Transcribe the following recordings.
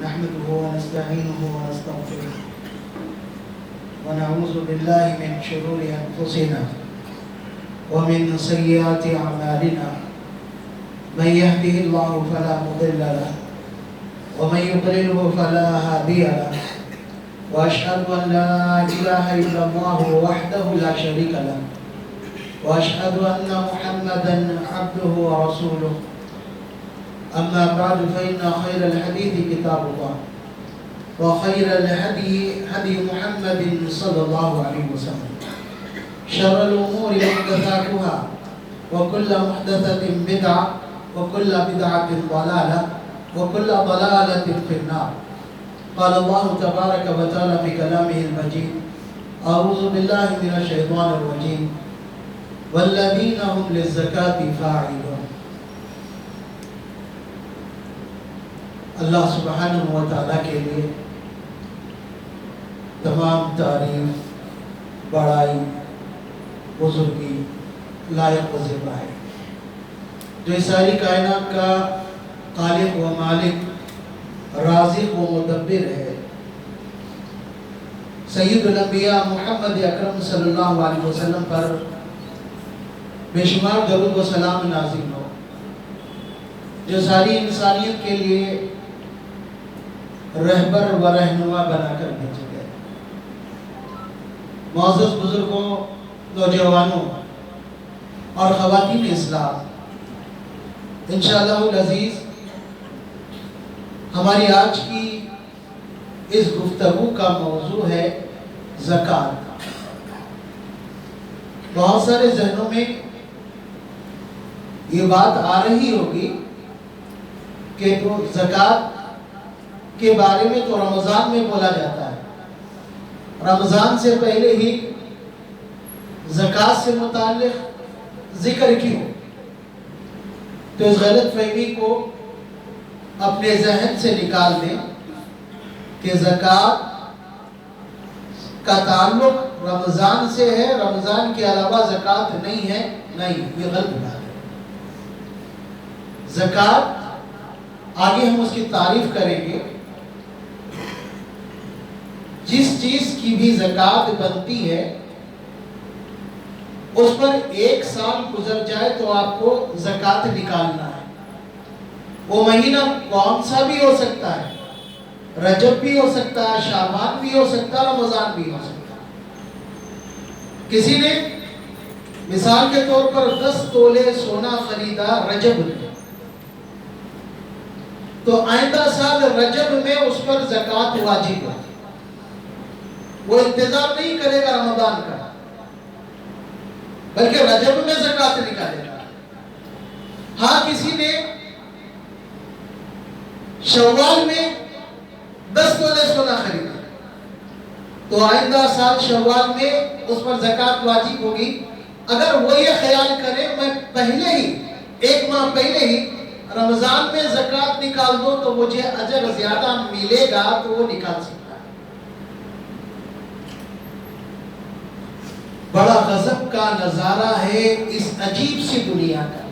نحمده ونستعينه ونستغفره ونعوذ بالله من شرور أنفسنا ومن سيئات أعمالنا من يهده الله فلا مضل له ومن يضلله فلا هادي له وأشهد أن لا إله إلا الله وحده لا شريك له وأشهد أن محمدا عبده ورسوله أما بعد فإن خير الحديث كتاب الله وخير الهدي هدي محمد صلى الله عليه وسلم شر الأمور محدثاتها وكل محدثة بدعة وكل بدعة ضلالة وكل ضلالة في النار. قال الله تبارك وتعالى في كلامه المجيد أعوذ بالله من الشيطان الرجيم والذين هم للزكاة فاعلون. اللہ سبحانہ و تعالیٰ کے لیے تمام تعریف بڑائی بزرگی لائق و زیبا ہے، جو اس ساری کائنات کا خالق و مالک رازق و مدبر ہے۔ سید الانبیاء محمد اکرم صلی اللہ علیہ وسلم پر بے شمار درود و سلام نازل ہو، جو ساری انسانیت کے لیے رہبر و رہنما بنا کر بھیجے گئے۔ معزز بزرگوں، نوجوانوں اور خواتین اسلام، انشاءاللہ العزیز ہماری آج کی اس گفتگو کا موضوع ہے زکوٰۃ۔ بہت سارے ذہنوں میں یہ بات آ رہی ہوگی کہ تو زکوٰۃ کے بارے میں تو رمضان میں بولا جاتا ہے، رمضان سے پہلے ہی زکوٰۃ سے متعلق ذکر کیوں؟ تو اس غلط فہمی کو اپنے ذہن سے نکال دیں کہ زکوٰۃ کا تعلق رمضان سے ہے، رمضان کے علاوہ زکوٰۃ نہیں ہے۔ نہیں، یہ غلط بات ہے۔ زکوٰۃ آگے ہم اس کی تعریف کریں گے۔ جس چیز کی بھی زکوٰۃ بنتی ہے اس پر 1 سال گزر جائے تو آپ کو زکوٰۃ نکالنا ہے۔ وہ مہینہ کون سا بھی ہو سکتا ہے، رجب بھی ہو سکتا ہے، شعبان بھی ہو سکتا ہے، رمضان بھی ہو سکتا ہے۔ کسی نے مثال کے طور پر 10 تولے سونا خریدا رجب میں، تو آئندہ سال رجب میں اس پر زکوٰۃ واجب ہے۔ وہ انتظار نہیں کرے گا رمضان کا، بلکہ رجب میں زکوٰۃ نکالے گا۔ ہاں، کسی نے شوال میں 10 تولے سونا خریدا تو آئندہ سال شوال میں اس پر زکوٰۃ واجب ہوگی۔ اگر وہ یہ خیال کرے میں پہلے ہی 1 ماہ پہلے ہی رمضان میں زکوٰۃ نکال دو تو مجھے اجر زیادہ ملے گا، تو وہ نکال سکتا ہے۔ بڑا غضب کا نظارہ ہے اس عجیب سی دنیا کا۔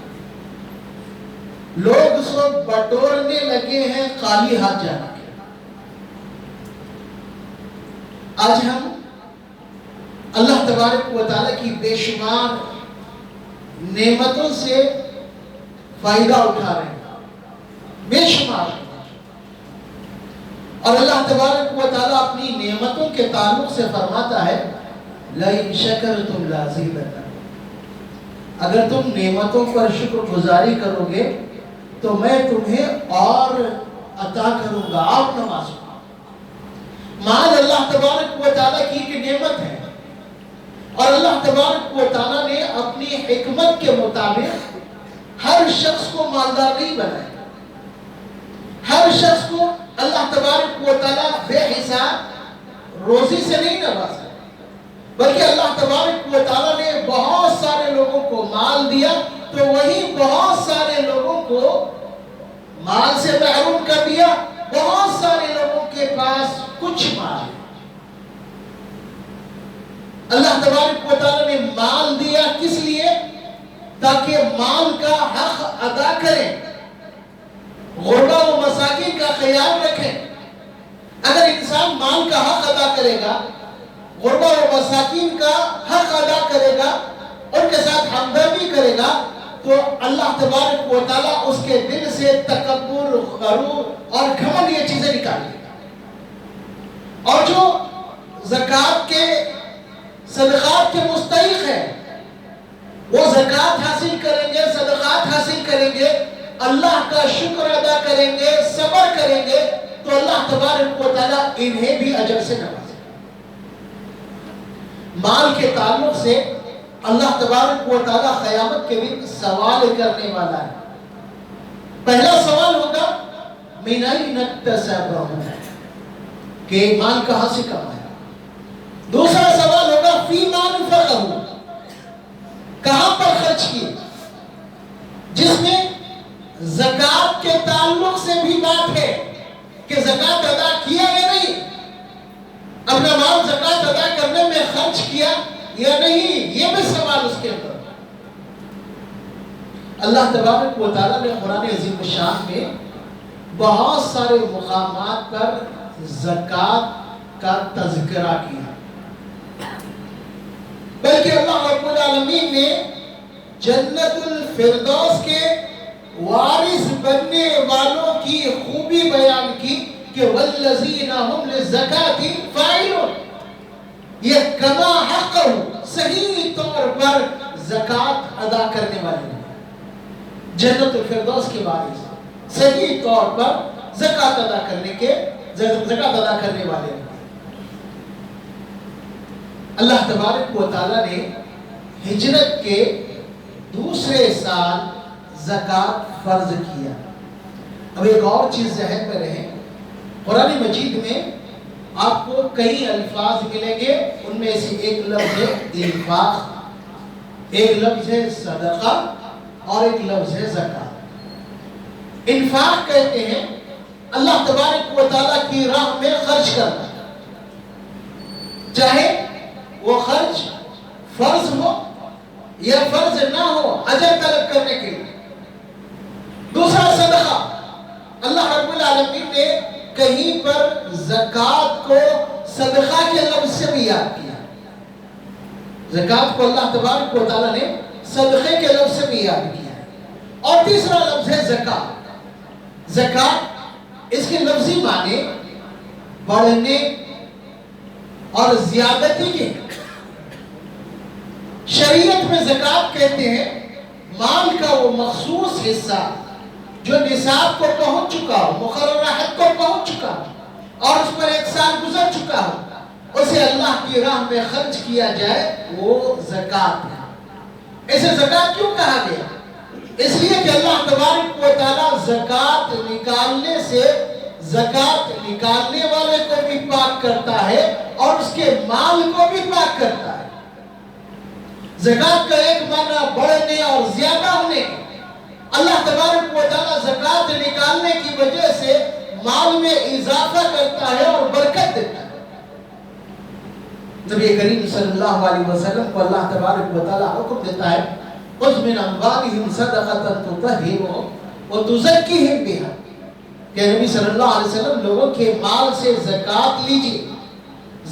لوگ سب بٹورنے لگے ہیں خالی ہاتھ جانا کے۔ آج ہم اللہ تبارک و تعالیٰ کی بے شمار نعمتوں سے فائدہ اٹھا رہے ہیں، بے شمار۔ اور اللہ تبارک و تعالیٰ اپنی نعمتوں کے تعلق سے فرماتا ہے لَإِن شَكَرْتُمْ لَأَزِيدَنَّكُمْ، اگر تم نعمتوں پر شکر گزاری کرو گے تو میں تمہیں اور عطا کروں گا، اور نوازوں گا۔ مال اللہ تبارک و تعالیٰ کی ایک نعمت ہے، اور اللہ تبارک و تعالیٰ نے اپنی حکمت کے مطابق ہر شخص کو مالدار نہیں بنایا۔ ہر شخص کو اللہ تبارک و تعالیٰ بے حساب روزی سے نہیں نوازا، بلکہ اللہ تبارک و تعالیٰ نے بہت سارے لوگوں کو مال دیا تو وہی بہت سارے لوگوں کو مال سے محروم کر دیا۔ بہت سارے لوگوں کے پاس کچھ مال ہے۔ اللہ تبارک و تعالیٰ نے مال دیا کس لیے؟ تاکہ مال کا حق ادا کریں، غربا و مساکین کا خیال رکھیں، انسان مال کا حق ادا کرے گا، غربا و مساکین کا حق ادا کرے گا، ان کے ساتھ ہمدردی کرے گا، تو اللہ تبارک و تعالیٰ اس کے دل سے تکبر، غرور اور گھمنڈ یہ چیزیں نکالے گا۔ اور جو زکوٰۃ کے صدقات کے مستحق ہیں، وہ زکوٰۃ حاصل کریں گے، صدقات حاصل کریں گے، اللہ کا شکر ادا کریں گے، صبر کریں گے، تو اللہ تبارک و تعالیٰ انہیں بھی اجر سے نوازے گا۔ مال کے تعلق سے اللہ تبارک و تعالیٰ قیامت کے دن سوال کرنے والا ہے۔ پہلا سوال ہوگا من أين اكتسبه، کہ مال کہاں سے کمایا۔ دوسرا سوال ہوگا فيما أنفقه، کہاں پر خرچ کیے، جس میں زکوٰۃ کے تعلق سے بھی بات ہے کہ زکوٰۃ ادا کیا یا نہیں، اپنا مال زکوٰۃ ادا کرنے میں خرچ کیا یا نہیں، یہ بھی سوال اس کے اندر۔ اللہ تبارک و تعالیٰ نے قرآن عظیم الشان میں بہت سارے مقامات پر زکوٰۃ کا تذکرہ کیا، بلکہ اللہ رب العالمین نے جنت الفردوس کے وارث بننے والوں کی خوبی بیان کی کہ والذین هم للزکاة فاعلون، یہ کما حقہ، صحیح طور پر زکوٰۃ ادا کرنے والے ہیں، جنت الفردوس کے وارث صحیح طور پر زکوٰۃ ادا کرنے والے ہیں۔ اللہ تبارک و تعالیٰ نے ہجرت کے دوسرے سال زکوٰۃ فرض کیا۔ اب ایک اور چیز ذہن میں رہے، قرآن مجید میں آپ کو کئی الفاظ ملیں گے، ان میں سے ایک لفظ ہے انفاق، ایک لفظ ہے صدقہ، اور ایک لفظ ہے زکوٰۃ۔ انفاق کہتے ہیں اللہ تبارک و تعالیٰ کی راہ میں خرچ کرنا، چاہے وہ خرچ فرض ہو یا فرض نہ ہو، اجر طلب کرنے کے لیے۔ دوسرا صدقہ، اللہ رب العالمین نے کہیں پر زکوٰۃ کو صدقہ کے لفظ سے بھی یاد کیا، زکوٰۃ کو اللہ تبارک و تعالیٰ نے صدقے کے لفظ سے بھی یاد کیا۔ اور تیسرا لفظ ہے زکوٰۃ۔ زکوٰۃ اس کے لفظی معنی بڑھنے اور زیادتی کے، شریعت میں زکوٰۃ کہتے ہیں مال کا وہ مخصوص حصہ جو نصاب کو پہنچ چکا ہو، مقررہ حد کو پہنچ چکا ہو اور اس پر ایک سال گزر چکا ہو، اسے اللہ کی راہ میں خرچ کیا جائے، وہ زکوٰۃ ہے۔ اسے زکوٰۃ کیوں کہا گیا؟ اس لیے کہ اللہ تبارک و تعالیٰ زکوٰۃ نکالنے سے زکوٰۃ نکالنے والے کو بھی پاک کرتا ہے اور اس کے مال کو بھی پاک کرتا ہے۔ زکوٰۃ کا ایک معنی بڑھنے اور زیادہ ہونے، اللہ تبارک و تعالیٰ زکوٰۃ نکالنے کی وجہ سے مال میں اضافہ کرتا ہے اور برکت دیتا ہے۔ نبی کریم صلی اللہ علیہ وسلم کو اللہ تبارک و تعالیٰ حکم دیتا ہے خذ من اموالہم صدقۃ تطہرھم وتزکیہم بہا، کہ نبی صلی اللہ علیہ وسلم لوگوں کے مال سے زکوٰۃ لیجیے،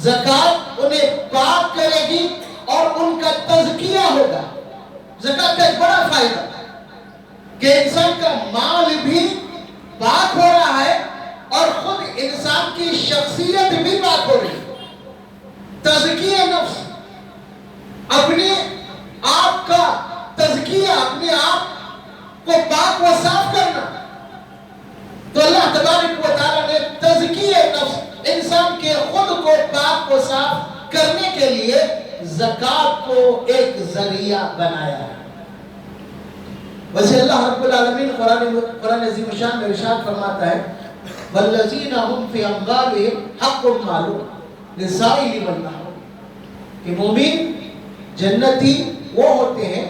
زکوٰۃ انہیں پاک کرے گی اور ان کا تزکیہ ہوگا۔ زکوٰۃ کا ایک بڑا فائدہ کہ انسان کا مال بھی پاک ہو رہا ہے اور خود انسان کی شخصیت بھی پاک ہو رہی ہے۔ تزکیہ نفس، اپنے آپ کا تزکیہ، اپنے آپ کو پاک و صاف کرنا، تو اللہ تبارک و تعالیٰ نے تزکیہ نفس، انسان کے خود کو پاک و صاف کرنے کے لیے زکوٰۃ کو ایک ذریعہ بنایا ہے۔ ویسے اللہ رب العالمین قرآن عظیم الشان میں ارشاد فرماتا ہے والذین هم فی اموالہم حق معلوم للسائل والمحروم، کہ مومن جنتی وہ ہوتے ہیں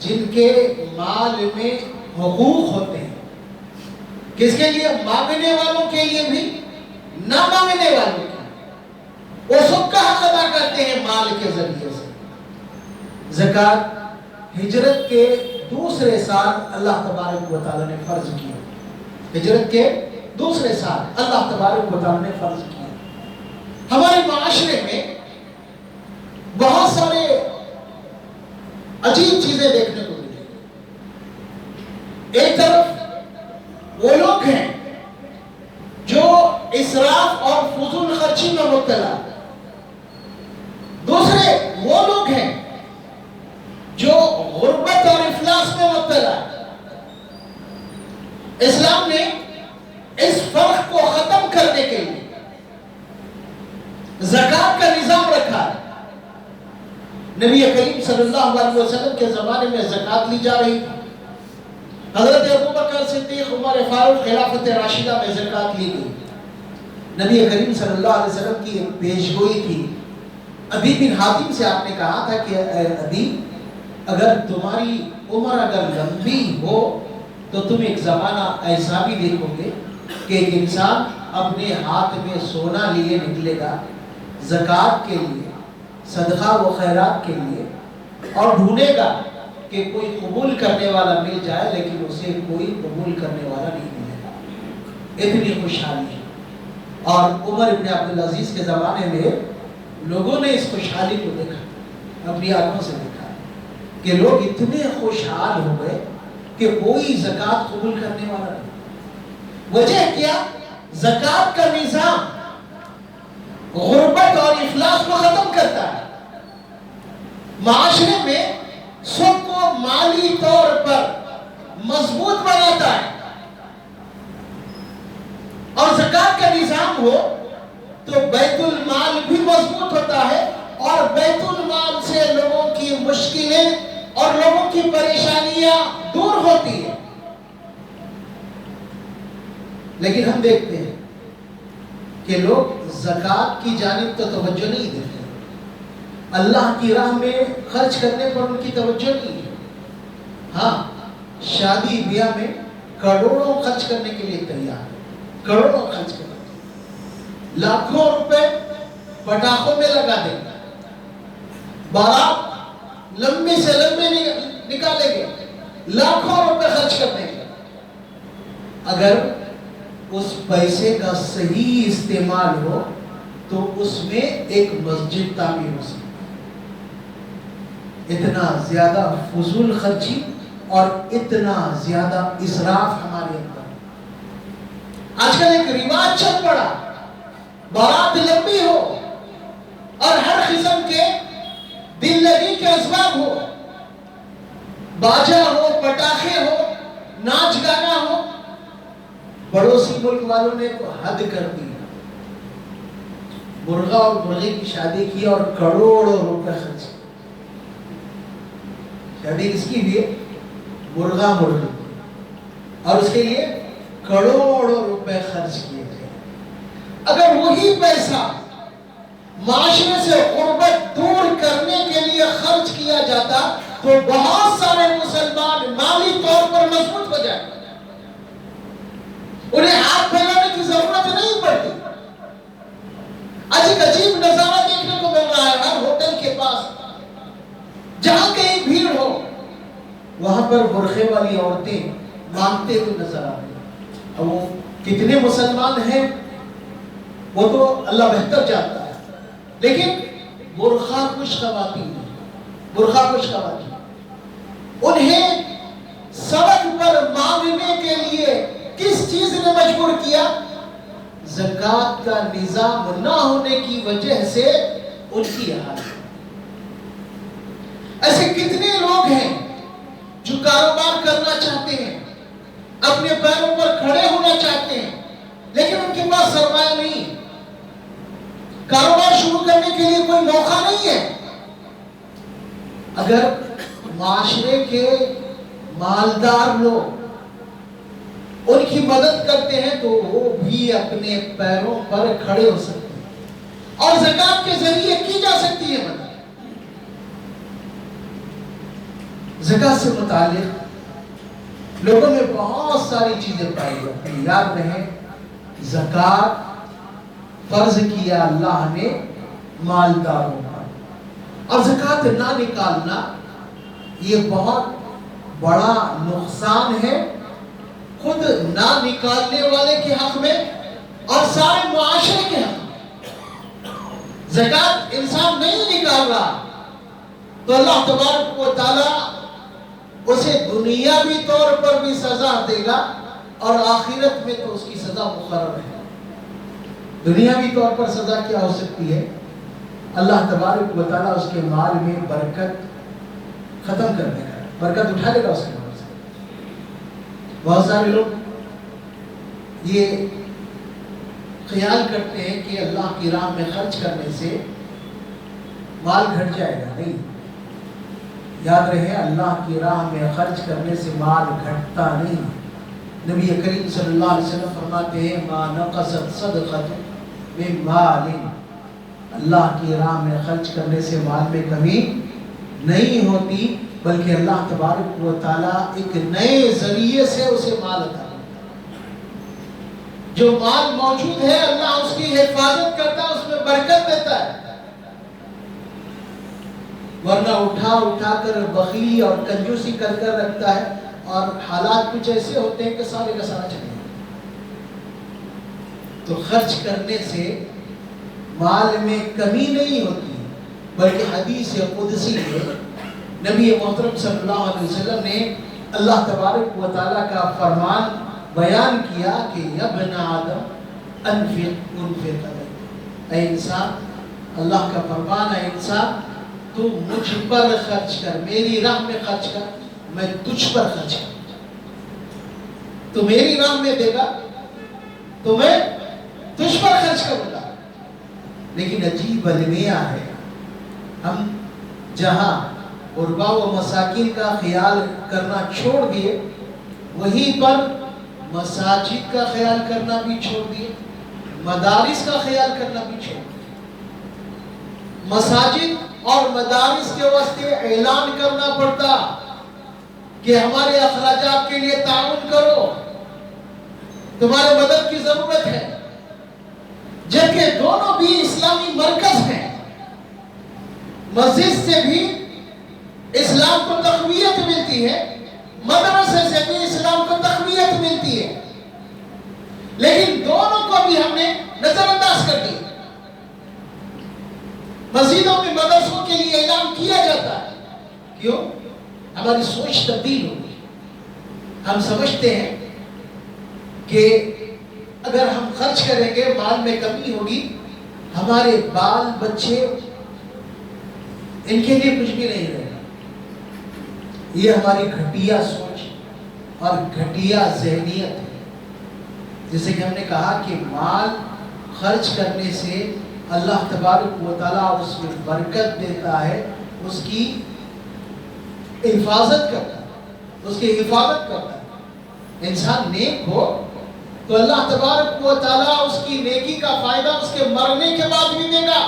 جن کے مال میں حقوق ہوتے ہیں، کس کے لیے؟ مانگنے والوں کے لیے بھی، نہ مانگنے والوں کے، وہ سب کا حق ادا کرتے ہیں مال کے ذریعے سے۔ زکوٰۃ ہجرت کے دوسرے سال اللہ تبارک و تعالیٰ نے فرض کیا، ہجرت کے دوسرے سال اللہ تبارک و تعالیٰ نے فرض کیا۔ ہمارے معاشرے میں بہت سارے عجیب چیزیں دیکھنے کو ملیں. ایک طرف وہ لوگ ہیں جو اسراف اور فضول خرچی میں مبتلا، دوسرے وہ لوگ ہیں جو غربت اور افلاس میں مبتلا. اسلام نے اس فرق کو ختم کرنے کے لیے زکوٰۃ کا نظام رکھا ہے. نبی کریم صلی اللہ علیہ وسلم کے زمانے میں زکوٰۃ لی جا رہی تھی. حضرت ابوبکر صدیق، عمر فاروق، خلافت راشدہ میں زکوٰۃ لی گئی. نبی کریم صلی اللہ علیہ وسلم کی ایک پیشگوئی تھی. عدی بن حاتم سے آپ نے کہا تھا کہ اے عدی، اگر تمہاری عمر اگر لمبی ہو تو تم ایک زمانہ ایسا بھی دیکھو گے کہ ایک انسان اپنے ہاتھ میں سونا لیے نکلے گا زکوٰۃ کے لیے، صدقہ و خیرات کے لیے، اور ڈھونڈے گا کہ کوئی قبول کرنے والا مل جائے، لیکن اسے کوئی قبول کرنے والا نہیں ملے گا. اتنی خوشحالی ہے. اور عمر بن عبدالعزیز کے زمانے میں لوگوں نے اس خوشحالی کو دیکھا، اپنی آنکھوں سے دیکھا کہ لوگ اتنے خوشحال ہو گئے کہ کوئی زکوٰۃ قبول کرنے والا نہیں. وجہ کیا؟ زکوٰۃ کا نظام غربت اور افلاس کو ختم کرتا ہے، معاشرے میں سب کو مالی طور پر مضبوط بناتا ہے. اور زکوٰۃ کا نظام ہو تو بیت المال بھی مضبوط ہوتا ہے، اور بیت المال سے لوگوں کی مشکلیں اور لوگوں کی پریشانیاں دور ہوتی ہیں. لیکن ہم دیکھتے ہیں کہ لوگ زکوٰۃ کی جانب تو توجہ نہیں دیتے، اللہ کی راہ میں خرچ کرنے پر ان کی توجہ نہیں ہے. ہاں، شادی بیاہ میں کروڑوں خرچ کرنے کے لیے تیار ہے، کروڑوں خرچ کرنے، لاکھوں روپے پٹاخوں میں لگا دیں گے، بارات لمبے سے لمبے نکالیں گے، لاکھوں روپے خرچ کر دیں گے. اگر اس پیسے کا صحیح استعمال ہو تو اس میں ایک مسجد تعمیر ہو سکتی. اتنا زیادہ فضول خرچی اور اتنا زیادہ اسراف ہمارے اندر. آج کل ایک رواج چل پڑا، بارات لمبی ہو اور ہر قسم کے دل لگی کے اسباب ہو، باجا ہو، پٹاخے ہو، ناچ گانا ہو. پڑوسی ملک والوں نے تو حد کر دی، مرغا اور مرغی کی شادی کی اور کروڑوں روپے خرچ. شادی کس کی ہوئی ہے؟ مرغا مرغی، اور اس کے لیے کروڑوں روپے خرچ کیے تھے. اگر وہی پیسہ معاشرے سے غربت دور کرنے کے لیے خرچ کیا جاتا تو بہت سارے مسلمان مالی طور پر مضبوط ہو جائیں، انہیں ہاتھ پھیلانے کی ضرورت نہیں پڑتی. آج ایک عجیب نظارہ دیکھنے کو مل رہا ہے، ہر ہوٹل کے پاس جہاں کہیں بھیڑ ہو وہاں پر برقعے والی عورتیں مانگتے ہوئے نظر آ رہی ہیں. اب وہ کتنے مسلمان ہیں وہ تو اللہ بہتر جانتا ہے، لیکن برقع کش خواتین ہیں، برقع کش خواتین، انہیں سڑک پر مانگنے کے لیے کس چیز نے مجبور کیا؟ زکوٰۃ کا نظام نہ ہونے کی وجہ سے ان کی حالت. ایسے کتنے لوگ ہیں جو کاروبار کرنا چاہتے ہیں، اپنے پیروں پر کھڑے ہونا چاہتے ہیں، لیکن ان کے پاس سرمایہ نہیں ہے، کاروبار شروع کرنے کے لیے کوئی موقع نہیں ہے. اگر معاشرے کے مالدار لوگ ان کی مدد کرتے ہیں تو وہ بھی اپنے پیروں پر کھڑے ہو سکتے ہیں اور زکوٰۃ کے ذریعے کی جا سکتی ہے مدد. زکوٰۃ سے متعلق لوگوں میں بہت ساری چیزیں پائی جاتی ہیں. یاد رہے، زکوٰۃ فرض کیا اللہ نے مالداروں پر، اور زکوٰۃ نہ نکالنا یہ بہت بڑا نقصان ہے، خود نہ نکالنے والے کے حق میں اور سارے معاشرے کے حق میں. زکات انسان نہیں نکال رہا تو اللہ تبارک و تعالیٰ اسے دنیاوی طور پر بھی سزا دے گا اور آخرت میں تو اس کی سزا مقرر ہے۔ دنیاوی طور پر سزا کیا ہو سکتی ہے؟ اللہ تبارک و تعالیٰ اس کے مال میں برکت ختم کر دے گا، برکت اٹھا لے گا اس کے مال سے۔ بہت سارے لوگ یہ خیال کرتے ہیں کہ اللہ کی راہ میں خرچ کرنے سے مال گھٹ جائے گا، نہیں، یاد رہے اللہ کی راہ میں خرچ کرنے سے مال گھٹتا نہیں۔ نبی کریم صلی اللہ علیہ وسلم فرماتے ہیں ما نقصت صدقۃ من مال، اللہ کی راہ میں خرچ کرنے سے مال میں کمی نہیں ہوتی، بلکہ اللہ تبارک و تعالیٰ ایک نئے ذریعے سے اسے مال عطا کرتا ہے۔ جو مال موجود ہے اللہ اس کی حفاظت کرتا ہے، اس میں برکت دیتا ہے، ورنہ اٹھا اٹھا کر بخیلی اور کنجوسی کر کر رکھتا ہے، اور حالات کچھ ایسے ہوتے ہیں کہ سارے کا سارا چلے جاتا ہے۔ تو خرچ کرنے سے مال میں کمی نہیں ہوتی، بلکہ حدیث قدسی ہے، نبی محترم صلی اللہ علیہ وسلم نے اللہ تبارک و تعالیٰ کا فرمان بیان کیا کہ یا ابن آدم انفق اے انسان، اللہ کا فرمان ہے انسان تو مجھ پر خرچ کر، میری راہ میں خرچ کر، میں تجھ پر خرچ کر، تو میری راہ میں دے گا تو میں تجھ پر خرچ کروں گا۔ لیکن عجیب المیہ ہے، ہم جہاں غربا و مساکین کا خیال کرنا چھوڑ دیے، وہیں پر مساجد کا خیال کرنا بھی چھوڑ دیے، مدارس کا خیال کرنا بھی چھوڑ دیے۔ مساجد اور مدارس کے واسطے اعلان کرنا پڑتا کہ ہمارے اخراجات کے لیے تعاون کرو، تمہارے مدد کی ضرورت ہے، جبکہ دونوں بھی اسلامی مرکز ہیں۔ مسجد سے بھی اسلام کو تقویت ملتی ہے، مدرسے سے بھی اسلام کو تقویت ملتی ہے، لیکن دونوں کو بھی ہم نے نظر انداز کر دیا۔ مسجدوں میں مدرسوں کے لیے اعلان کیا جاتا ہے، کیوں؟ ہماری سوچ تبدیل ہوگی، ہم سمجھتے ہیں کہ اگر ہم خرچ کریں گے مال میں کمی ہوگی، ہمارے بال بچے ان کے لیے کچھ بھی نہیں رہے گا۔ یہ ہماری گھٹیا سوچ اور گھٹیا ذہنیت ہے، جیسے کہ ہم نے کہا کہ مال خرچ کرنے سے اللہ تبارک و تعالیٰ اس میں برکت دیتا ہے، اس کی حفاظت کرتا ہے، اس کی حفاظت کرتا ہے۔ انسان نیک ہو تو اللہ تبارک و تعالیٰ اس کی نیکی کا فائدہ اس کے مرنے کے بعد بھی دے گا۔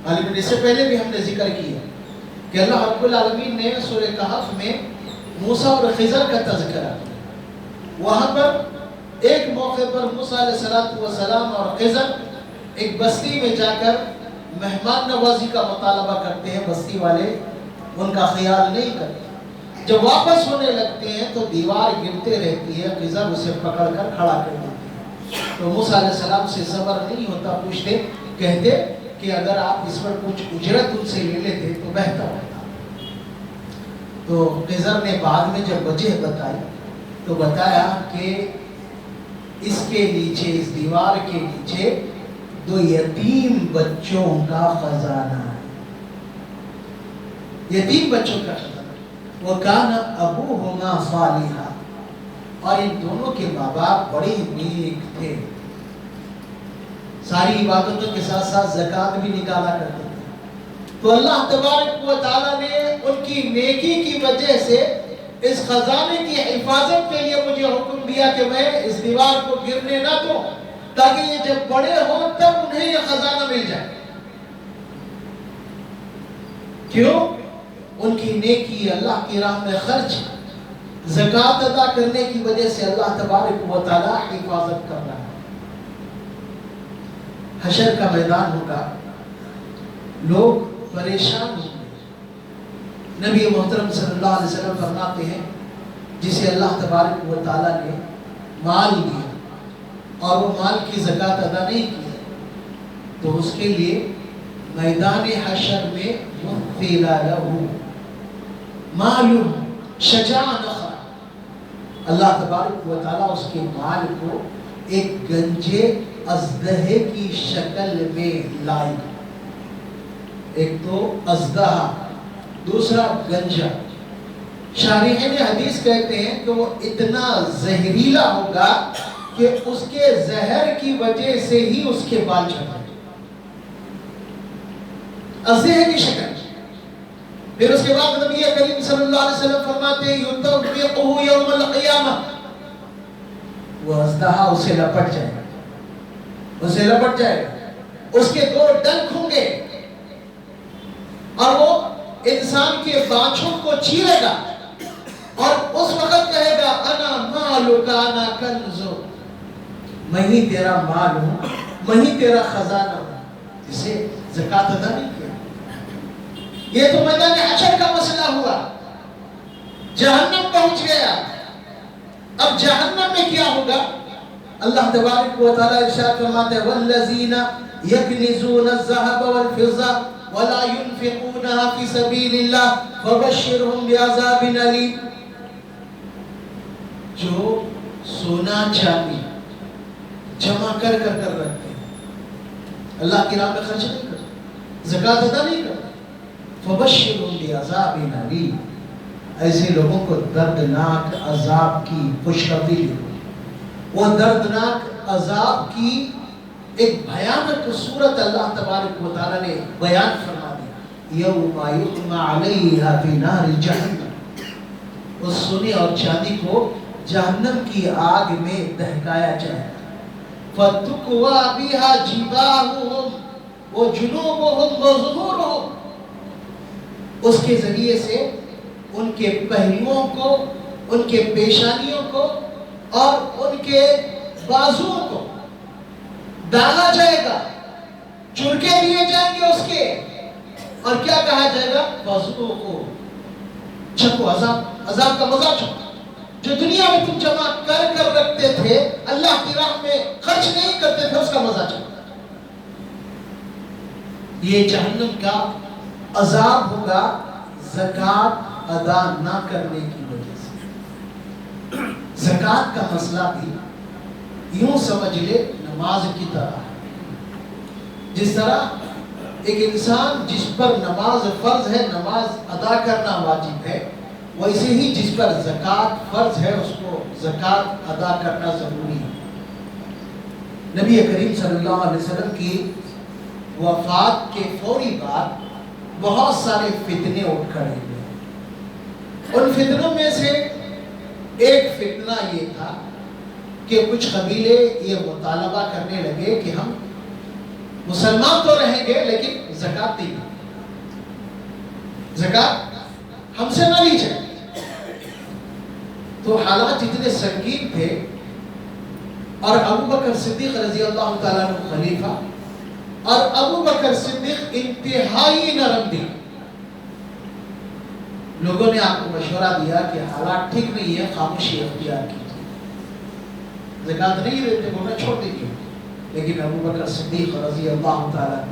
غالباً اس سے پہلے بھی ہم نے ذکر کیا کہ اللہ رب العالمین نے سورہ کہف میں موسیٰ اور خضر کا تذکرہ کیا۔ وہاں پر ایک موقع پر موسیٰ علیہ السلام اور خضر ایک بستی میں جا کر مہمان نوازی کا مطالبہ کرتے ہیں، بستی والے ان کا خیال نہیں کرتے۔ جب واپس ہونے لگتے ہیں تو دیوار گرتے رہتی ہے، خضر اسے پکڑ کر کھڑا کر دیتے ہیں۔ تو موسیٰ علیہ السلام سے صبر نہیں ہوتا، پوچھتے، کہتے کہ اگر آپ اس پر کچھ اجرت ان سے لے لیتے تو بہتر ہوتا۔ تو خضر نے بعد میں جب وجہ بتائی تو بتایا کہ اس کے نیچے، اس دیوار کے نیچے 2 یتیم بچوں کا خزانہ ہے، یتیم بچوں کا خزانہ۔ وَكَانَ أَبُوهُمَا صَالِحًا، اور ان دونوں کے ماں باپ بڑے نیک تھے، ساری عبادتوں کے ساتھ ساتھ زکوٰۃ بھی نکالا کرتے تھے۔ تو اللہ تبارک و تعالیٰ نے ان کی نیکی کی وجہ سے اس خزانے کی حفاظت کے لیے مجھے حکم دیا کہ میں اس دیوار کو گرنے نہ دوں، تاکہ یہ جب بڑے ہوں تب انہیں یہ خزانہ مل جائے۔ کیوں؟ ان کی نیکی، اللہ کی راہ میں خرچ، زکوٰۃ ادا کرنے کی وجہ سے اللہ تبارک و تعالیٰ حفاظت کر رہا ہے۔ حشر کا میدان ہوگا، لوگ پریشان ہوں گے۔ نبی محترم صلی اللہ علیہ وسلم فرماتے ہیں جسے اللہ تبارک و تعالیٰ نے مال دیا اور وہ مال کی زکوٰۃ ادا نہیں کی، تو اس کے لیے میدان حشر میں منفلا لہو مال شجاع نخرا، اللہ تبارک و تعالیٰ اس کے مال کو ایک گنجے اژدہے کی شکل میں لائے گا. ایک تو اژدہا، دوسرا گنجا. شارحین حدیث کہتے ہیں کہ وہ اتنا زہریلا ہوگا کہ اس کے زہر کی وجہ سے ہی اس کے بال جھڑیں. اژدہے کی شکل. پھر اس کے بعد نبی کریم صلی اللہ علیہ وسلم فرماتے ہیں یطوقہ یوم القیامہ، وہ اژدہا اسے لپٹ جائے گا، اسے لپٹ جائے گا، اس کے دو ڈنک ہوں گے اور وہ انسان کے بانچھوں کو چیرے گا اور اس وقت کہے گا انا مالک انا کنزو، میں ہی تیرا مال ہوں، میں ہی تیرا خزانہ ہوں. اسے زکوٰۃ ادا نہیں کیا. یہ تو میدان حشر کا مسئلہ ہوا. جہنم پہنچ گیا. اب جہنم میں کیا ہوگا؟ اللہ تبارک و تعالیٰ ارشاد فرماتے ہیں والذین یکنزون الذهب والفضة ولا ينفقونها في سبيل الله فبشرهم بعذاب أليم. جو سونا چاندی جمع کر رکھتے ہیں، اللہ کی راہ میں خرچ نہیں کرتے، زکوٰۃ ادا نہیں کرتے، فبشرهم بعذاب أليم، ایسے لوگوں کو دردناک عذاب کی خوشخبری دی. وہ دردناک عذاب کی ایک بھیانک صورت اللہ تبارک و تعالیٰ نے بیان فرما دی. یوم یحمى علیہا فی نار جہنم، اس سونے اور چاندی کو جہنم کی آگ میں دہکایا جائے گا. فتکوی بہا جباہہم وجنوبہم وظہورہم، اس کے ذریعے سے ان کے پہلوؤں کو، ان کے پیشانیوں کو اور ان کے بازوؤں کو ڈالا جائے گا، چرکے دیے جائیں گے اس کے، اور کیا کہا جائے گا؟ بازوؤں کو چھکو، عذاب کا مزہ چھکو. جو دنیا میں تم جمع کر رکھتے تھے، اللہ کی راہ میں خرچ نہیں کرتے تھے، اس کا مزہ چھکو. یہ جہنم کا عذاب ہوگا زکوٰۃ ادا نہ کرنے کی وجہ سے. زکوٰۃ کا مسئلہ بھی یوں سمجھ لے نماز کی طرح ہے. جس طرح ایک انسان جس پر نماز فرض ہے، نماز ادا کرنا واجب ہے، ویسے ہی جس پر زکوٰۃ فرض ہے اس کو زکوٰۃ ادا کرنا ضروری ہے. نبی کریم صلی اللہ علیہ وسلم کی وفات کے فوری بعد بہت سارے فتنے اٹھ کھڑے ہوئے. ان فتنوں میں سے ایک فتنہ یہ تھا کہ کچھ قبیلے یہ مطالبہ کرنے لگے کہ ہم مسلمان تو رہیں گے لیکن زکوٰۃ نہیں، زکوٰۃ ہم سے نہ لی جائے. تو حالات اتنے سنگین تھے اور ابو بکر صدیق رضی اللہ تعالیٰ عنہ خلیفہ اور ابو بکر صدیق انتہائی نرم دل. لوگوں نے آپ کو مشورہ دیا کہ حالات ٹھیک نہیں ہے، خاموشی اختیار کیجیے، زکوٰۃ نہیں دیتے بولنا چھوڑ دیجیے. لیکن ابو بکر صدیق رضی اللہ تعالیٰ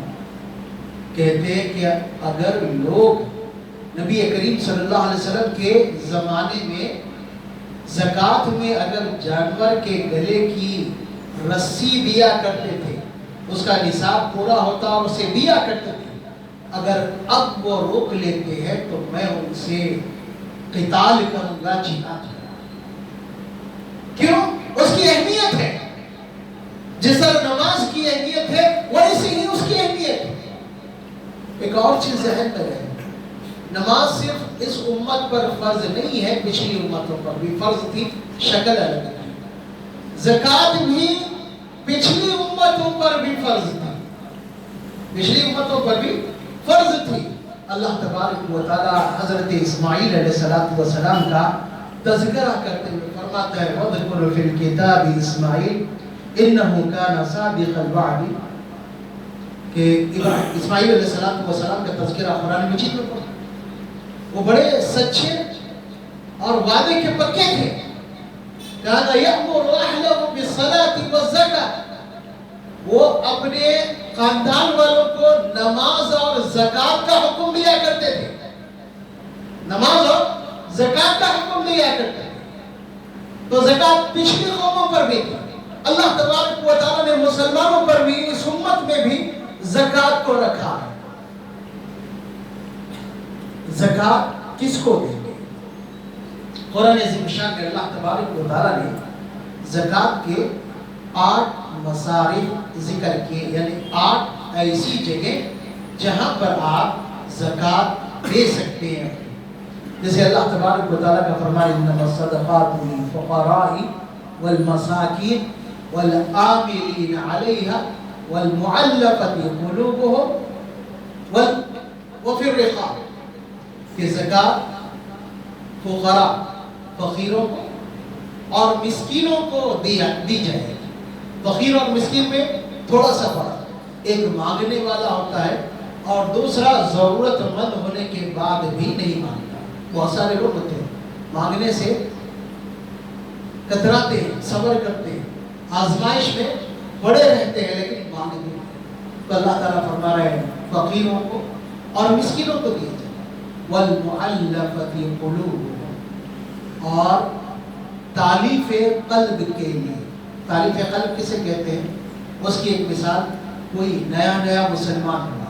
کہتے ہیں کہ اگر لوگ نبی کریم صلی اللہ علیہ وسلم کے زمانے میں زکوٰۃ میں اگر جانور کے گلے کی رسی دیا کرتے تھے، اس کا نصاب پورا ہوتا اور اسے دیا کرتے تھے، اگر اب وہ روک لیتے ہیں تو میں ان سے قتال کروں گا، جہاد کروں گا. کیوں؟ اس کی اہمیت ہے. جس طرح نماز کی اہمیت ہے ویسے ہی اس کی اہمیت ہے. ایک اور چیز ذہن میں رہے، نماز صرف اس امت پر فرض نہیں ہے، پچھلی امتوں پر بھی فرض تھی، شکل الگ تھی. زکوٰۃ بھی پچھلی امتوں پر بھی فرض تھی، پچھلی امتوں پر بھی فرض تھی. اللہ تبارک و تعالی حضرت اسماعیل علیہ السلام کا تذکرہ کرتے ہوئے فرماتا ہے وَاذْكُرْ فِي الْكِتَابِ اسماعیل إِنَّهُ كَانَ صَادِقَ الْوَعْدِ، کہ اسماعیل علیہ السلام کا تذکرہ قرآن مجید میں پڑھا. وہ بڑے سچے اور وعدے کے پکے تھے. كَانَ يَأْمُرُ أَهْلَهُ بِالصَّلَاةِ وَالزَّكَاةِ، وہ اپنے خاندان والوں کو نماز اور زکات کا حکم دیا کرتے تھے، نماز اور زکات کا حکم دیا کرتے تھے۔ تو زکات پچھلی قوموں پر بھی تھی، اللہ تبارک و تعالیٰ نے مسلمانوں پر بھی، اس امت میں بھی زکات کو رکھا ہے۔ زکات کس کو دیں گے؟ قرآن عظیم شان میں اللہ تبارک و تعالیٰ نے زکات کے 8 مصارف ذکر کیے، یعنی 8 ایسی جگہ جہاں پر آپ زکات دے سکتے ہیں۔ جیسے اللہ تبارک و تعالیٰ کا فرمان انما الصدقات للفقراء والمساکین والعاملین علیہا والمعلقۃ قلوبہم وفی الرقاب، کہ زکات فقراء فقیروں کو اور مسکینوں کو دی جائے۔ فقیر اور مسکین میں تھوڑا سا فرق، ایک مانگنے والا ہوتا ہے اور دوسرا ضرورت مند ہونے کے بعد بھی نہیں مانگتا۔ بہت سارے لوگ ہوتے ہیں مانگنے سے کتراتے ہیں، صبر کرتے ہیں، آزمائش میں پڑے رہتے ہیں لیکن مانگتے ہیں۔ تو اللہ تعالیٰ فرما رہے ہیں فقیروں کو اور مسکینوں کو دیا جائے، والمعلقۃ قلوبہم، اور تالیف قلب کے لیے۔ تالیف قلب کسے کہتے ہیں؟ اس کی ایک مثال، کوئی نیا مسلمان ہوا،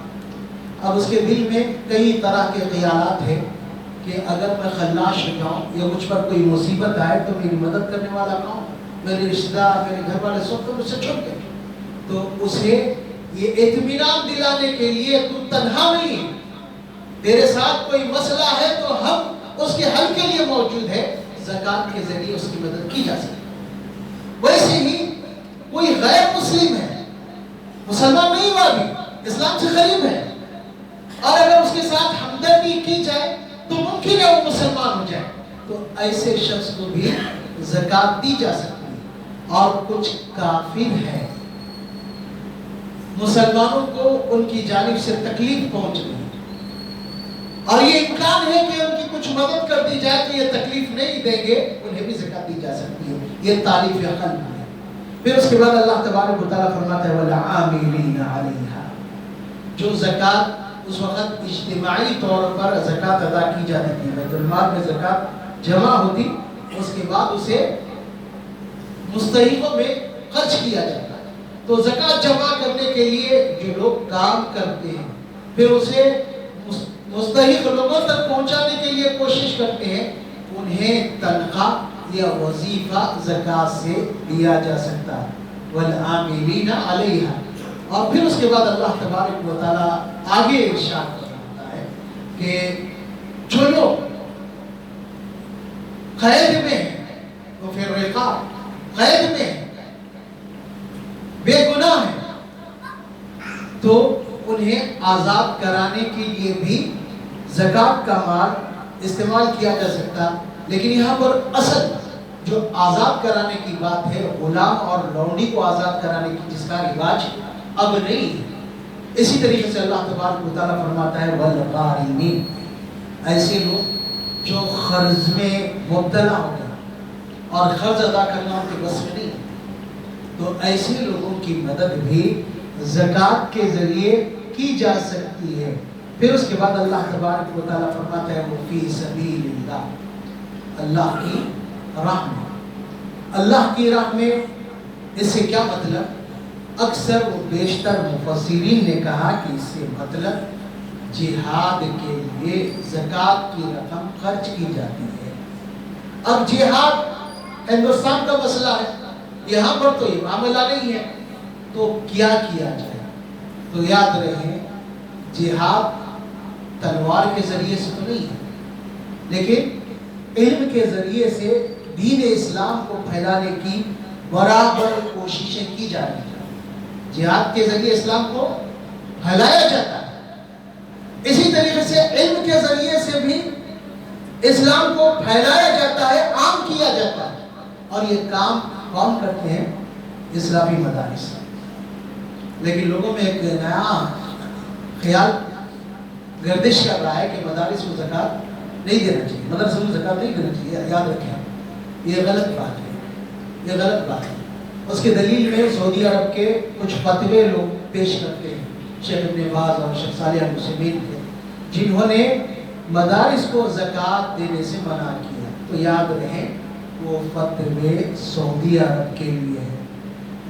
اب اس کے دل میں کئی طرح کے خیالات ہیں کہ اگر میں خلاش ہو جاؤں یا مجھ پر کوئی مصیبت آئے تو میری مدد کرنے والا کون؟ میرے رشتہ دار، میرے گھر والے سب تو مجھ سے چھوٹ گئے۔ تو اسے یہ اطمینان دلانے کے لیے تو تنہا نہیں ہے، تیرے ساتھ کوئی مسئلہ ہے تو ہم اس کے حل کے لیے موجود ہے، زکات کے ذریعے اس کی مدد کی جا سکتی۔ ویسے ہی کوئی غیر مسلم ہے، مسلمان نہیں ہوا بھی، اسلام سے قریب ہے، اور اگر اس کے ساتھ ہمدردی کی جائے تو ممکن ہے وہ مسلمان ہو جائے، تو ایسے شخص کو بھی زکات دی جا سکتی ہے۔ اور کچھ کافر ہیں، مسلمانوں کو ان کی جانب سے تکلیف پہنچ رہی ہے اور یہ امکان ہے کہ ان کی کچھ مدد کر دی جائے تو یہ تکلیف نہیں دیں گے، انہیں بھی زکات دی جا سکتی ہے۔ یہ تالیف قلب ہے۔ پھر اس کے بعد اللہ تبارک و تعالیٰ فرماتا ہے والعاملین علیہا، جو زکات اس وقت اجتماعی طور پر زکات ادا کی جاتی تھی، بیت المال میں زکات جمع ہوتی، اس کے بعد اسے مستحقوں میں خرچ کیا جاتا ہے۔ تو زکات جمع کرنے کے لیے جو لوگ کام کرتے ہیں پھر اسے مستحق لوگوں تک پہنچانے کے لیے کوشش کرتے ہیں، انہیں تنخواہ یا وظیفہ زکات سے دیا جا سکتا ہے۔ والعاملین علیہا، اور پھر اس کے بعد اللہ تبارک و تعالیٰ آگے ارشاد کرتا ہے کہ جو لوگ قید میں ہیں، تو پھر رقاب قید میں ہیں، بے گناہ ہیں، تو انہیں آزاد کرانے کے لیے بھی زکات کا مال استعمال کیا جا سکتا۔ لیکن یہاں پر اصل جو آزاد کرانے کی بات ہے، غلام اور لونڈی کو آزاد کرانے کی، جس کا رواج اب نہیں ہے۔ اسی طریقے سے اللہ تبارک و تعالیٰ فرماتا ہے والغارمین، ایسے لوگ جو قرض میں مبتلا ہو گئے اور قرض ادا کرنا ان کے بس میں نہیں، تو ایسے لوگوں کی مدد بھی زکات کے ذریعے کی جا سکتی ہے۔ پھر اس کے بعد اللہ تبارک و تعالیٰ فرماتا ہے وہ فی سبیل اللہ، اللہ کی راہ میں۔ اللہ کی راہ میں اس سے کیا مطلب؟ اکثر و بیشتر مفسرین نے کہا کہ اس سے مطلب جہاد کے لیے زکات کی رقم خرچ کی جاتی ہے۔ اب جہاد ہندوستان کا مسئلہ ہے، یہاں پر تو یہ معاملہ نہیں ہے، تو کیا کیا جائے؟ تو یاد رہے جہاد تلوار کے ذریعے سے تو نہیں ہے، لیکن علم کے ذریعے سے دین اسلام کو پھیلانے کی برابر کوششیں کی جا رہی ہیں۔ جہاد کے ذریعے اسلام کو پھیلایا جاتا ہے، اسی طریقے سے علم کے ذریعے سے بھی اسلام کو پھیلایا جاتا ہے، عام کیا جاتا ہے۔ اور یہ کام کون کرتے ہیں؟ اسلامی مدارس۔ لیکن لوگوں میں ایک نیا خیال گردش کر رہا ہے کہ مدارس کو زکات نہیں دینا چاہیے، مدرسے کو زکات نہیں دینا چاہیے۔ یاد رکھیں یہ غلط بات ہے، یہ غلط بات ہے۔ اس کی دلیل میں سعودی عرب کے کچھ فتوے لوگ پیش کرتے ہیں شیخ ابن باز اور شیخ صالح العثیمین تھے جنہوں نے مدارس کو زکوٰۃ دینے سے منع کیا. تو یاد رہے وہ فتوے سعودی عرب کے لیے ہے.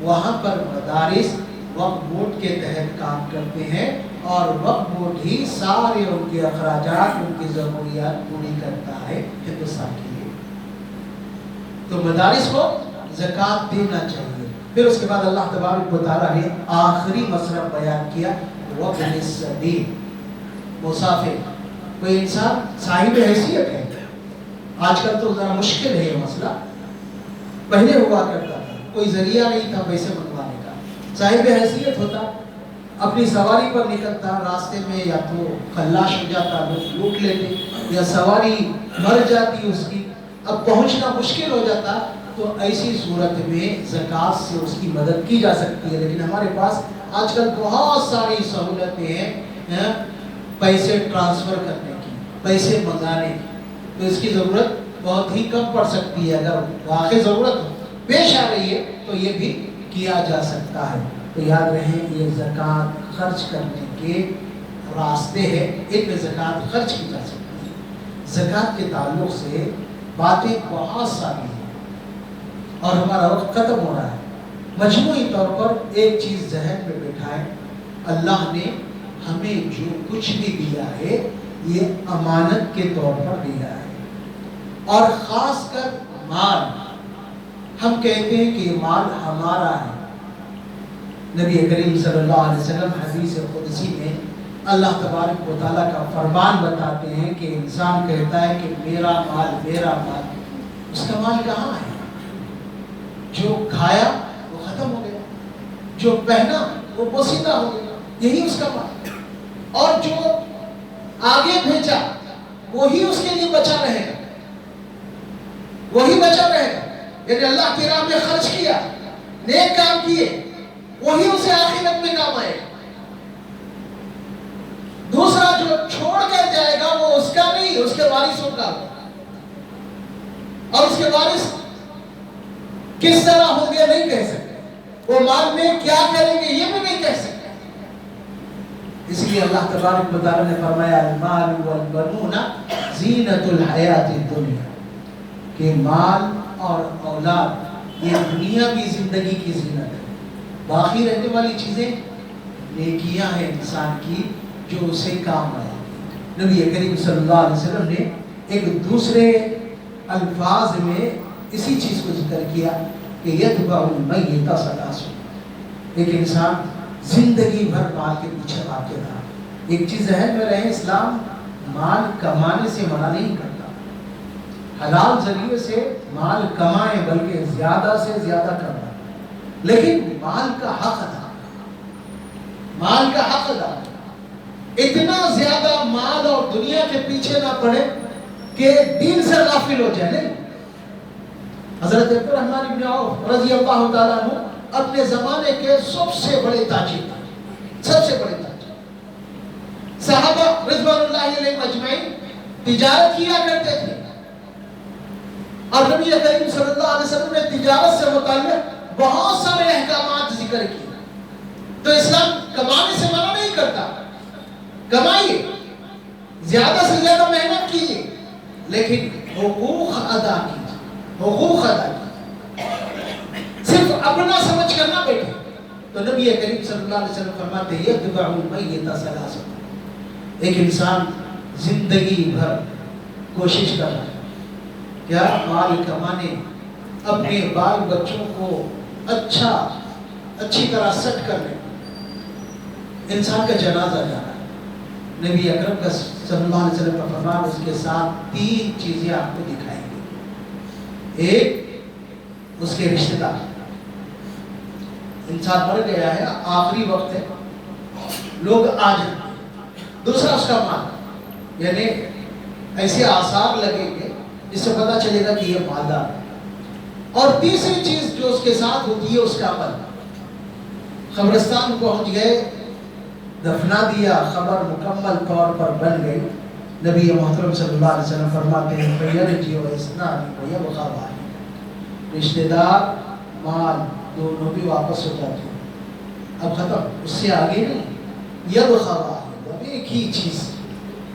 وہاں پر مدارس وقف بورڈ کے تحت کام کرتے ہیں اور وقف بورڈ ہی سارے ان کے اخراجات ان کی ضروریات پوری کرتا ہے ہندوستان کے لیے. تو مدارس کو زکوٰۃ دینا چاہیے. پھر اس کے بعد اللہ تبارک و تعالیٰ نے آخری مصرف بیان کیا وابن السبیل. مسافر کوئی انسان صاحب حیثیت ہے. آج کل تو ذرا مشکل ہے یہ مسئلہ. پہلے ہوا کرتا تھا کوئی ذریعہ نہیں تھا پیسے منگوانے کا. صاحب حیثیت ہوتا اپنی سواری پر نکلتا راستے میں یا تو خلاش ہو جاتا لوگ لوٹ لیتے یا سواری مر جاتی اس کی. اب پہنچنا مشکل ہو جاتا تو ایسی صورت میں زکوٰۃ سے اس کی مدد کی جا سکتی ہے. لیکن ہمارے پاس آج کل بہت ساری سہولتیں ہیں پیسے ٹرانسفر کرنے کی پیسے منگانے کی. تو اس کی ضرورت بہت ہی کم پڑ سکتی ہے. اگر واقعی ضرورت پیش آ رہی ہے تو یہ بھی کیا جا سکتا ہے. تو یاد رہیں یہ زکوٰۃ خرچ کرنے کے راستے ہیں. ان میں زکوٰۃ خرچ کی جا سکتی ہے. زکوٰۃ کے تعلق سے باتیں بہت ساری ہیں اور ہمارا وقت ختم ہو رہا ہے. مجموعی طور پر ایک چیز ذہن میں بٹھائیں اللہ نے ہمیں جو کچھ بھی دیا ہے یہ امانت کے طور پر دیا ہے. اور خاص کر مال ہم کہتے ہیں کہ یہ مال ہمارا ہے. نبی کریم صلی اللہ علیہ وسلم حدیث قدسی میں اللہ تبارک و تعالیٰ کا فرمان بتاتے ہیں کہ انسان کہتا ہے کہ میرا مال میرا مال. اس کا مال کہاں ہے؟ جو کھایا وہ ختم ہو گیا, جو پہنا وہ پوسیدہ ہو گیا, یہی اس کا مال. اور جو آگے بھیجا وہی اس کے لیے بچا رہے گا, وہی بچا رہے گا. یعنی اللہ کی راہ میں خرچ کیا, نیک کام کیے, وہی اسے آخرت میں کام آئے گا. دوسرا جو چھوڑ کر جائے گا وہ اس کا نہیں, اس کے وارثوں کا. اور اس کے وارث کس طرح ہوں گے نہیں کہہ سکتے, وہ مال میں کیا کریں گے یہ بھی نہیں کہہ سکتے. اس لیے اللہ تبارک و تعالیٰ نے فرمایا المال والبنون زینت الحیات الدنیا, کہ مال اور اولاد یہ دنیا کی زندگی کی زینت ہے. باقی رہنے والی چیزیں نیکیاں ہیں انسان کی جو اسے کام آئے. نبی کریم صلی اللہ علیہ وسلم نے ایک دوسرے الفاظ میں اسی چیز کو ذکر کیا کہ یتبع المیت ثلاث. ایک انسان زندگی بھر مال کے پیچھے بھاگتے رہا. ایک چیز ذہن میں رہے, اسلام مال کمانے سے منع نہیں کرتا. حلال ذریعے سے مال کمائیں بلکہ زیادہ سے زیادہ کرنا, لیکن مال کا حق ادا, مال کا حق ادا. اتنا زیادہ مال اور دنیا کے پیچھے نہ پڑے کہ دین سے غافل ہو جائے. نہیں, حضرت عبدالرحمن بن عوف رضی اللہ تعالیٰ عنہ اپنے زمانے کے سب سے بڑے تاجر تھے, سب سے بڑے تاجر. صحابہ رضوان اللہ علیہم اجمعین تجارت کیا کرتے تھے اور نبی کریم صلی اللہ علیہ وسلم نے تجارت سے متعلق بہت سارے احکامات ذکر کیے. تو اسلام کمانے سے منع نہیں کرتا, کمائیے, زیادہ سے زیادہ محنت کیجیے, لیکن حقوق ادا کیجیے, حقوق ادا کیجیے. صرف اپنا سمجھ کر نہ بیٹھے. تو نبی کریم صلی اللہ علیہ وسلم فرماتے ہیں یتبع المیت ثلاث. ایک انسان زندگی بھر کوشش کر رہا ہے کیا مال کمانے, اپنے بال بچوں کو اچھی طرح سیٹ کر لیں. انسان کا جنازہ جا رہا ہے, نبی اکرم کا صلی اللہ علیہ وسلم کا فرمان اس کے ساتھ 3 چیزیں آپ کو دکھائیں گے. ایک اس کے رشتہ دار, انسان مر گیا ہے, آخری وقت ہے, لوگ آ جائیں. دوسرا اس کا مال, یعنی ایسے آثار لگیں گے جس سے پتا چلے گا کہ یہ مالدار ہے. اور تیسری چیز جو اس کے ساتھ ہوتی ہے اس کا عمل. قبرستان پہنچ گئے, دفنا دیا, خبر مکمل طور پر بن گئی. نبی محترم صلی اللہ علیہ وسلم فرماتے ہیں فَيَرْجِعُ اثْنَانِ وَيَبْقَى وَاحِدٌ. رشتہ دار مال دونوں بھی واپس ہو جاتے ہیں, اب ختم، اس سے آگے نہیں. یبقى واحد، اب ایک ہی چیز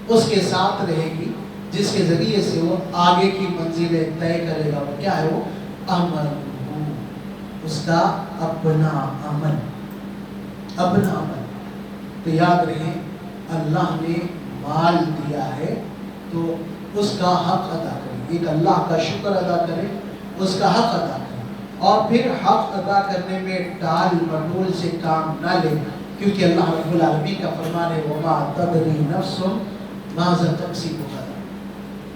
اس کے ساتھ رہے گی جس کے ذریعے سے وہ آگے کی منزلیں طے کرے گا. وہ کیا ہے؟ وہ عمل، اس کا اپنا عمل، اپنا عمل. تو یاد رہے اللہ نے مال دیا ہے تو اس کا حق ادا کریں. ایک اللہ کا شکر ادا کریں، اس کا حق ادا کریں، اور پھر حق ادا کرنے میں ٹال مٹول سے کام نہ لیں، کیونکہ اللہ رب العالمین کا فرمان ہے وما تدری نفس ماذا تکسب غدا،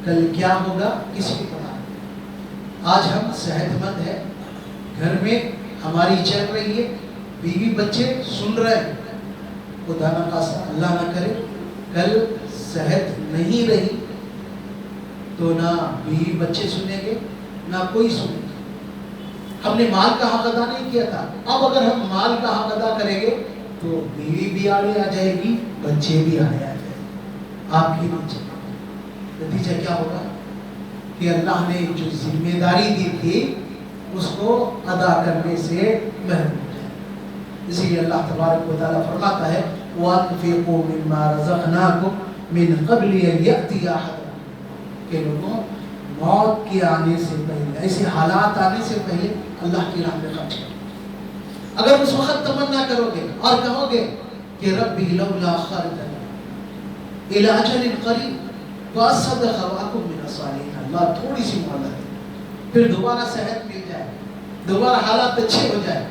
کل کیا ہوگا کسی کو پتہ نہیں. آج ہم صحت مند ہیں، گھر میں ہماری چل رہی ہے، بیوی بچے سن رہے ہیں. خدا نہ خواستہ اللہ نہ کرے کل صحت نہیں رہی تو نہ بیوی بچے سنیں گے نہ کوئی سنے گا. ہم نے مال کا حق ادا نہیں کیا تھا، اب اگر ہم مال کا حق ادا کریں گے تو بیوی بھی آڑے آ جائے گی، بچے بھی آڑے آ جائے گی. آپ کی نتیجہ کیا ہوگا کہ اللہ نے جو ذمہ داری دی تھی اس کو ادا کرنے سے محروم ہو جائے. اسی لیے اللہ تبارک و تعالیٰ فرماتا ہے وَأَنفِقُوا مِمَّا رَزَقْنَاكُمْ مِنْ قَبْلِ أَنْ يَأْتِيَ أَحَدَكُمْ، کہ لوگوں موت کے آنے سے پہلے، ایسے حالات آنے سے پہلے اللہ کی راہ میں خرچ کرو. اگر اس وقت تمنا کرو گے اور کہو گے کہ ربی لولا اخرتنی الی اجل قریب واصدق واکن من الصالحین، اللہ تھوڑی سی مہلت دے، پھر دوبارہ صحت مل جائے، دوبارہ حالات اچھے ہو جائے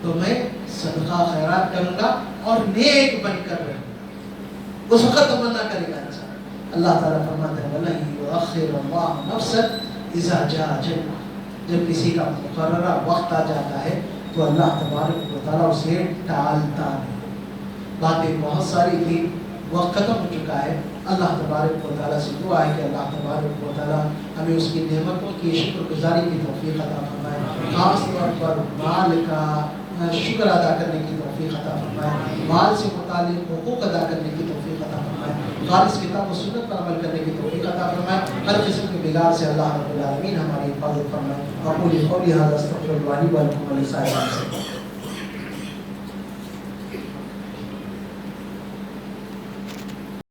تو میں صدقہ خیرات کروں گا اور نیک بن کر رہوں گا. اس وقت تمنا کرے گا انسان. اللہ تعالیٰ فرماتا ہے وَلَن يُؤَخِّرَ اللَّهُ نَفْسًا إِذَا جَاءَ أَجَلُهَا، جب کسی کا مقررہ وقت آ جاتا ہے تو اللہ تبارک و تعالیٰ اسے ٹالتا نہیں. باتیں بہت ساری تھی، وقت ختم ہو چکا ہے. اللہ تبارک و تعالیٰ سے دعا ہے کہ اللہ تبارک و تعالیٰ ہمیں اس کی نعمتوں کی شکر گزاری کی توفیق عطا فرمائے، خاص طور پر مال کا شکر ادا کرنے کی توفیق عطا فرمائے، مال سے متعلق حقوق ادا کرنے کی توفیق عطا فرمائے، خالص کتاب و سنت پر عمل کرنے کی توفیق عطا فرمائے، ہر قسم کے بگاڑ سے اللہ رب العالمین ہماری حفاظت فرمائے. اقول قولی ھذا استغفر اللہ لی ولکم ولسائر المسلمین.